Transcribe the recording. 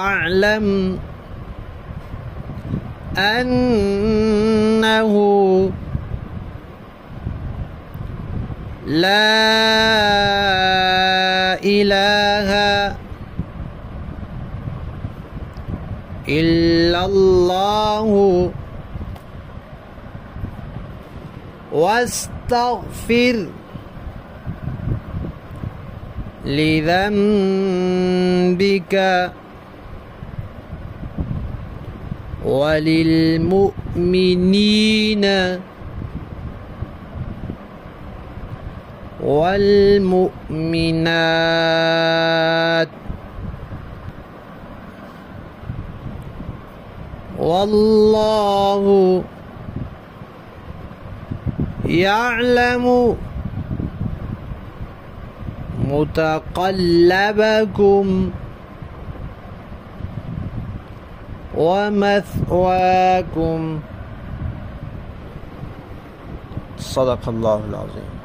أعلم أنه لا إله إلا الله واستغفر لذنبك وللمؤمنين والمؤمنات والله يعلم متقلبكم ومثواكم. صدق الله العظيم.